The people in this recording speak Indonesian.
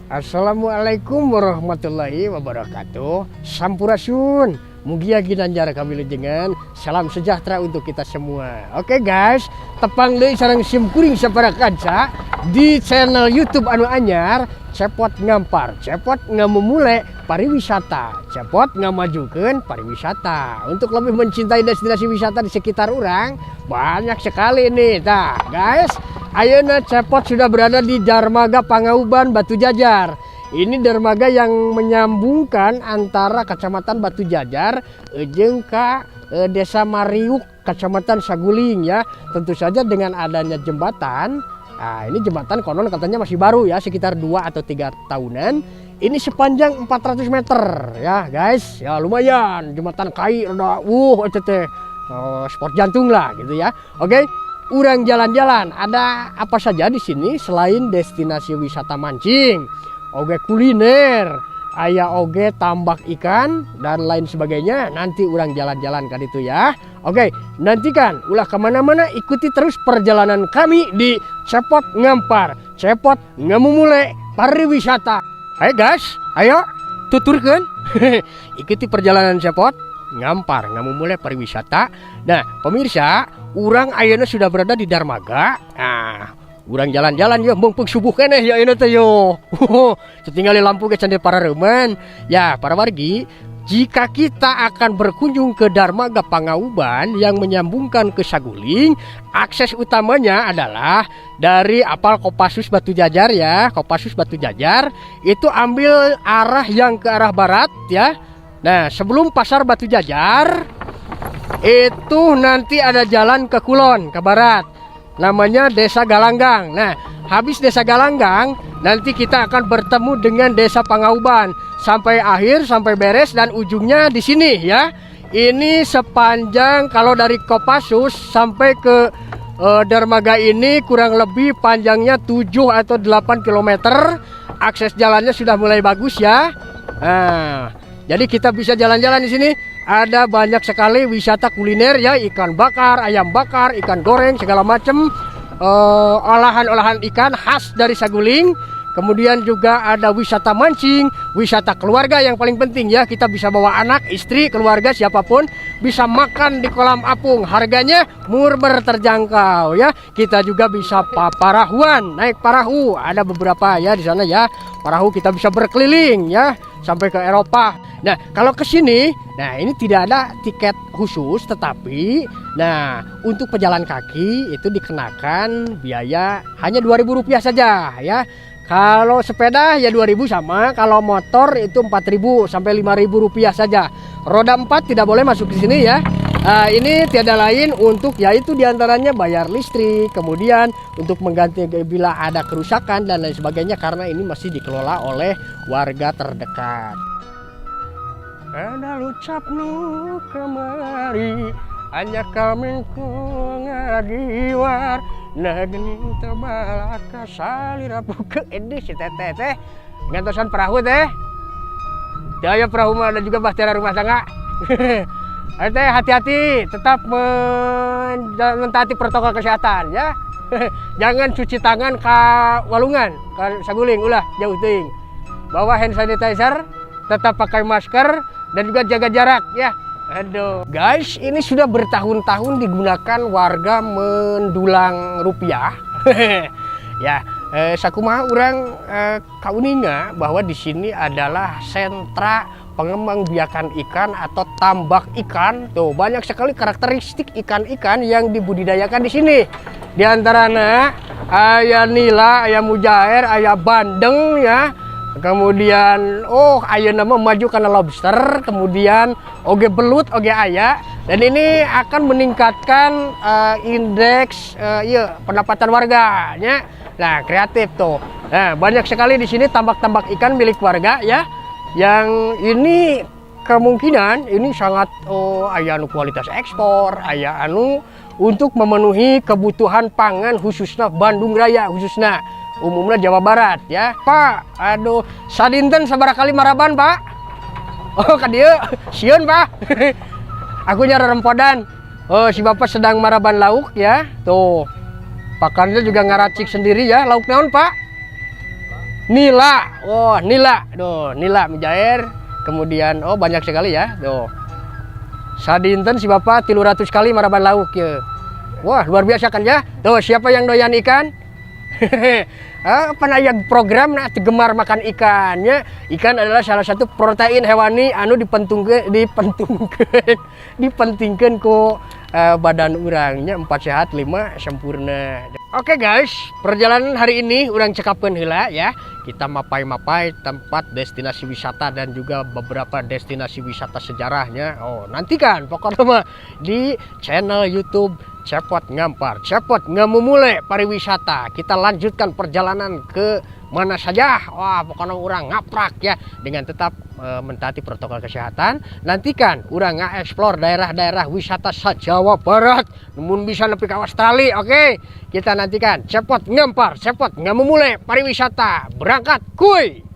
Assalamualaikum warahmatullahi wabarakatuh. Sampurasun, mugia ginanjar kami lejengan. Salam sejahtera untuk kita semua. Oke guys, tepang deui sareng simkuring sapara kanca di channel YouTube anu anyar Cepot Ngampar, Cepot ngamumule pariwisata, Cepot ngamajukeun pariwisata. Untuk lebih mencintai destinasi wisata di sekitar orang, banyak sekali nih. Nah guys, ayeuna Cepot sudah berada di Darmaga Pangauban Batu Jajar. Ini dermaga yang menyambungkan antara Kecamatan Batu Jajar jeung ka Desa Mariuk, Kecamatan Saguling ya. Tentu saja dengan adanya jembatan. Nah, ini jembatan konon katanya masih baru ya, sekitar 2 atau 3 tahunan. Ini sepanjang 400 meter ya guys. Ya lumayan, jembatan kai rada itu teh sport jantung lah gitu ya. Oke. Urang jalan-jalan, ada apa saja di sini selain destinasi wisata mancing, oge kuliner, aya oge tambak ikan dan lain sebagainya. Nanti urang jalan-jalan kan itu ya. Oke, nantikan ulah kemana-mana, ikuti terus perjalanan kami di Cepot Ngampar, Cepot ngamumule pariwisata. Ayo guys, ayo tuturkeun. Ikuti perjalanan Cepot Ngampar ngamumule pariwisata. Nah pemirsa, urang ayeuna sudah berada di Darmaga. Nah, urang jalan-jalan ya, mumpung subuh keneh ya ayeuna teh yo. Tinggali lampu ge candil para reuman. Ya, para wargi, jika kita akan berkunjung ke Darmaga Pangauban yang menyambungkan ke Saguling, akses utamanya adalah dari Apal Kopassus Batu Jajar ya. Kopassus Batu Jajar itu ambil arah yang ke arah barat ya. Nah, sebelum Pasar Batu Jajar itu nanti ada jalan ke Kulon, ke barat. Namanya Desa Galanggang. Nah, habis Desa Galanggang, nanti kita akan bertemu dengan Desa Pangauban. Sampai akhir, sampai beres dan ujungnya di sini ya. Ini sepanjang kalau dari Kopassus sampai ke Darmaga ini kurang lebih panjangnya 7 atau 8 km. Akses jalannya sudah mulai bagus ya. Nah, jadi kita bisa jalan-jalan di sini. Ada banyak sekali wisata kuliner ya, ikan bakar, ayam bakar, ikan goreng, segala macam olahan-olahan ikan khas dari Saguling. Kemudian juga ada wisata mancing, wisata keluarga yang paling penting ya. Kita bisa bawa anak, istri, keluarga, siapapun bisa makan di kolam apung. Harganya murah terjangkau ya. Kita juga bisa parahuan, naik parahu. Ada beberapa ya di sana ya. Parahu kita bisa berkeliling ya sampai ke Eropa. Nah, kalau ke sini, nah ini tidak ada tiket khusus, tetapi nah untuk pejalan kaki itu dikenakan biaya hanya Rp2.000 saja ya. Kalau sepeda ya 2.000 sama, kalau motor itu 4.000 sampai Rp5.000 saja. Roda 4 tidak boleh masuk di sini ya. Ini tiada lain untuk yaitu diantaranya bayar listrik, kemudian untuk mengganti bila ada kerusakan dan lain sebagainya, karena ini masih dikelola oleh warga terdekat. Ada lucap nu kemari, hanya kami ngagiwar, nah gening tebalaka salira buka ini si teteh teh ngantosan perahu teh. Daya perahu mah ada juga bahtera rumah tangga. Teh hati-hati, tetap mentaati protokol kesehatan ya. Jangan cuci tangan ke walungan, ke Saguling, ulah jauh ting. Bawa hand sanitizer, tetap pakai masker dan juga jaga jarak ya. Aduh guys, ini sudah bertahun-tahun digunakan warga mendulang rupiah. Ya, sakumaha urang kauninga bahwa di sini adalah sentra pengembangbiakan ikan atau tambak ikan. Tuh banyak sekali karakteristik ikan-ikan yang dibudidayakan di sini. Di antaranya aya nila, aya mujair, aya bandeng ya. Kemudian ayeuna mah maju karena lobster, kemudian oge belut, oge aya. Dan ini akan meningkatkan indeks pendapatan warganya. Nah, kreatif tuh. Nah, banyak sekali di sini tambak-tambak ikan milik warga ya. Yang ini kemungkinan ini sangat aya anu kualitas ekspor, aya anu untuk memenuhi kebutuhan pangan khususnya Bandung Raya, khususnya umumnya Jawa Barat ya. Pak, aduh, sadinten sabaraha kali maraban, Pak? Oh, ka dieu. Sieun, Pak. Aku nyara rempodan. Oh, si Bapak sedang maraban lauk ya. Tuh. Pakannya juga ngaracik sendiri ya. Lauk naon, Pak? nila. Oh, nila. Duh, nila menjair. Kemudian oh banyak sekali ya. Tuh. Sadinten si Bapak 300 kali maraban lauk ya. Wah, luar biasa kan ya? Tuh, siapa yang doyan ikan? Penayang program nah gemar makan ikannya. Ikan adalah salah satu protein hewani anu dipentingkan ku badan urangnya 4 sehat 5 sempurna. Oke guys, perjalanan hari ini urang cekapkeun heula ya. Kita mapai-mapai tempat destinasi wisata dan juga beberapa destinasi wisata sejarahnya. Oh, nantikan pokoknya mah di channel YouTube Cepot Ngampar, Cepot Ngamumule Pariwisata. Kita lanjutkan perjalanan ke mana saja. Wah, pokoknya orang ngaprak ya dengan tetap mentaati protokol kesehatan. Nantikan orang nge-explore daerah-daerah wisata se-Jawa Barat. Namun bisa nepi ke Australia. Oke, kita nantikan Cepot Ngampar, Cepot Ngamumule Pariwisata. Berangkat, kuy!